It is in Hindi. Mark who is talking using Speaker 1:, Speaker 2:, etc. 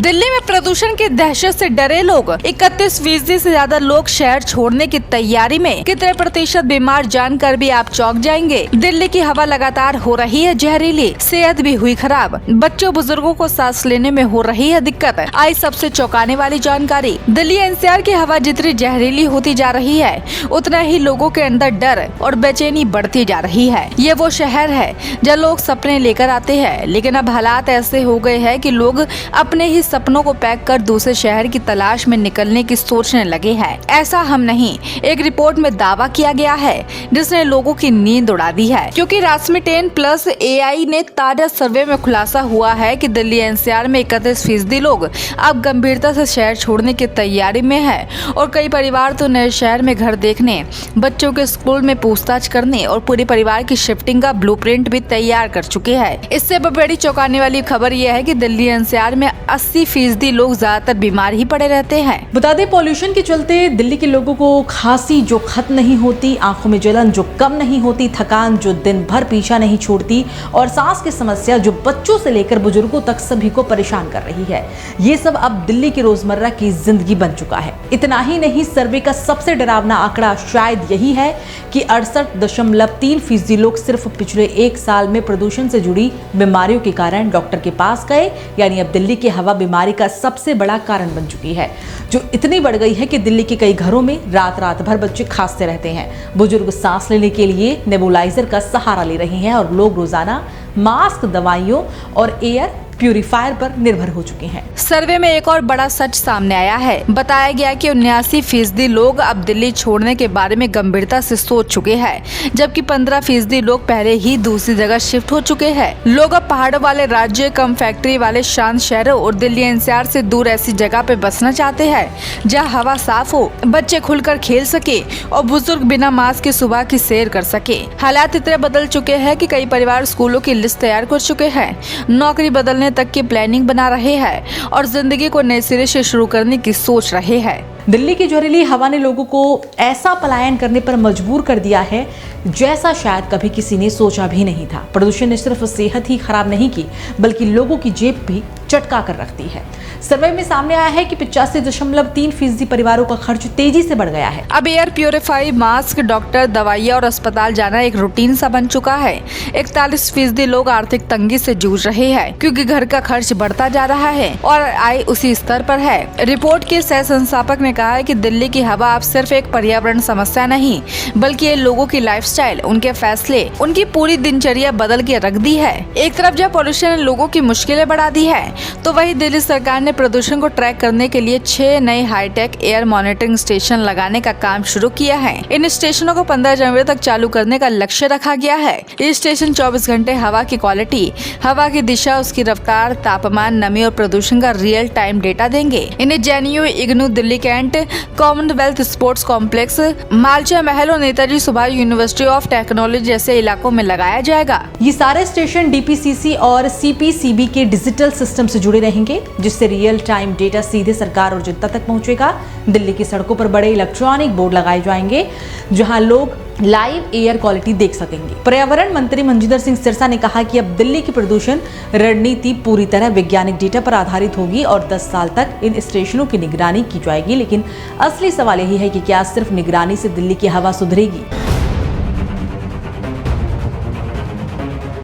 Speaker 1: दिल्ली में प्रदूषण की दहशत से डरे लोग 31% से ज्यादा लोग शहर छोड़ने की तैयारी में। कितने प्रतिशत बीमार जानकर भी आप चौंक जाएंगे। दिल्ली की हवा लगातार हो रही है जहरीली, सेहत भी हुई खराब, बच्चों बुजुर्गों को सांस लेने में हो रही है दिक्कत। आई सबसे चौंकाने वाली जानकारी, दिल्ली एनसीआर की हवा जितनी जहरीली होती जा रही है उतना ही लोगों के अंदर डर और बेचैनी बढ़ती जा रही है। ये वो शहर है जहाँ लोग सपने लेकर आते हैं, लेकिन अब हालात ऐसे हो गए हैं कि लोग अपने ही सपनों को पैक कर दूसरे शहर की तलाश में निकलने की सोचने लगे हैं। ऐसा हम नहीं, एक रिपोर्ट में दावा किया गया है जिसने लोगों की नींद उड़ा दी है, क्योंकि रासमेटेन प्लस AI ने ताजा सर्वे में खुलासा हुआ है कि दिल्ली एनसीआर में 31% लोग अब गंभीरता से शहर छोड़ने की तैयारी में है और कई परिवार तो नए शहर में घर देखने, बच्चों के स्कूल में पूछताछ करने और पूरे परिवार की शिफ्टिंग का ब्लूप्रिंट भी तैयार कर चुके हैं। इससे बड़ी चौंकाने वाली खबर यह है कि दिल्ली एनसीआर में 80% लोग ज्यादातर बीमार ही पड़े रहते हैं।
Speaker 2: बता दें, पॉल्यूशन के चलते दिल्ली के लोगों को खांसी जो खत्म नहीं होती, आंखों में जलन जो कम नहीं होती, थकान जो दिन भर पीछा नहीं छोड़ती और सांस की समस्या जो बच्चों से लेकर बुजुर्गों तक सभी को परेशान कर रही है, ये सब अब दिल्ली की रोजमर्रा की जिंदगी बन चुका है। इतना ही नहीं, सर्वे का सबसे डरावना आंकड़ा शायद यही है कि 68.3% लोग सिर्फ पिछले 1 साल में प्रदूषण से जुड़ी बीमारियों के कारण डॉक्टर के पास गए। यानी अब दिल्ली की हवा बीमारी का सबसे बड़ा कारण बन चुकी है, जो इतनी बढ़ गई है कि दिल्ली के कई घरों में रात भर बच्चे खांसते रहते हैं। बुजुर्ग सांस लेने के लिए नेबुलाइजर का सहारा ले रहे हैं और लोग रोजाना मास्क, दवाइयों और एयर प्यूरिफायर पर निर्भर हो चुके हैं।
Speaker 1: सर्वे में एक और बड़ा सच सामने आया है। बताया गया कि 79% लोग अब दिल्ली छोड़ने के बारे में गंभीरता से सोच चुके हैं, जबकि 15% लोग पहले ही दूसरी जगह शिफ्ट हो चुके हैं। लोग अब पहाड़ों वाले राज्य, कम फैक्ट्री वाले शांत शहरों और दिल्ली एनसीआर से दूर ऐसी जगह पे बसना चाहते हैं जहाँ हवा साफ हो, बच्चे खुलकर खेल सके और बुजुर्ग बिना मास्क के सुबह की सैर कर सके। हालात इतने बदल चुके हैं कि कई परिवार स्कूलों की लिस्ट तैयार कर चुके हैं, नौकरी बदलने तक की प्लानिंग बना रहे हैं और जिंदगी को नए सिरे से शुरू करने की सोच रहे हैं।
Speaker 2: दिल्ली की जहरीली हवा ने लोगों को ऐसा पलायन करने पर मजबूर कर दिया है जैसा शायद कभी किसी ने सोचा भी नहीं था। प्रदूषण ने सिर्फ सेहत ही खराब नहीं की, बल्कि लोगों की जेब भी चटका कर रखती है। सर्वे में सामने आया है कि 85.3% परिवारों का खर्च तेजी से बढ़ गया है।
Speaker 1: अब एयर प्यूरिफाई, मास्क, डॉक्टर, दवाइयाँ और अस्पताल जाना एक रूटीन सा बन चुका है। 41% लोग आर्थिक तंगी से जूझ रहे हैं, क्योंकि घर का खर्च बढ़ता जा रहा है और आय उसी स्तर पर है। रिपोर्ट के सह संस्थापक ने कहा है कि दिल्ली की हवा अब सिर्फ एक पर्यावरण समस्या नहीं, बल्कि ये लोगों की लाइफस्टाइल, उनके फैसले, उनकी पूरी दिनचर्या बदल के रख दी है। एक तरफ जब पॉल्यूशन ने लोगों की मुश्किलें बढ़ा दी है, तो वहीं दिल्ली सरकार ने प्रदूषण को ट्रैक करने के लिए 6 नए हाईटेक एयर मॉनिटरिंग स्टेशन लगाने का काम शुरू किया है। इन स्टेशनों को 15 जनवरी तक चालू करने का लक्ष्य रखा गया है। ये स्टेशन 24 घंटे हवा की क्वालिटी, हवा की दिशा, उसकी रफ्तार, तापमान, नमी और प्रदूषण का रियल टाइम डेटा देंगे। इन्हें JNU, IGNOU, Delhi Cantt, Commonwealth sports complex, Malcha Mahal और Netaji Subhash university of technology जैसे इलाकों में लगाया जाएगा।
Speaker 2: ये सारे स्टेशन DPCC और CPCB के डिजिटल सिस्टम से जुड़े रहेंगे, जिससे रियल टाइम डेटा सीधे सरकार और जनता तक पहुंचेगा। दिल्ली की सड़कों पर बड़े इलेक्ट्रॉनिक बोर्ड लगाए जाएंगे जहां लोग लाइव एयर क्वालिटी देख सकेंगे। पर्यावरण मंत्री मंजिंदर सिंह सिरसा ने कहा कि अब दिल्ली की प्रदूषण रणनीति पूरी तरह वैज्ञानिक डेटा पर आधारित होगी और 10 साल तक इन स्टेशनों की निगरानी की जाएगी। लेकिन असली सवाल यही है कि क्या सिर्फ निगरानी से दिल्ली की हवा सुधरेगी?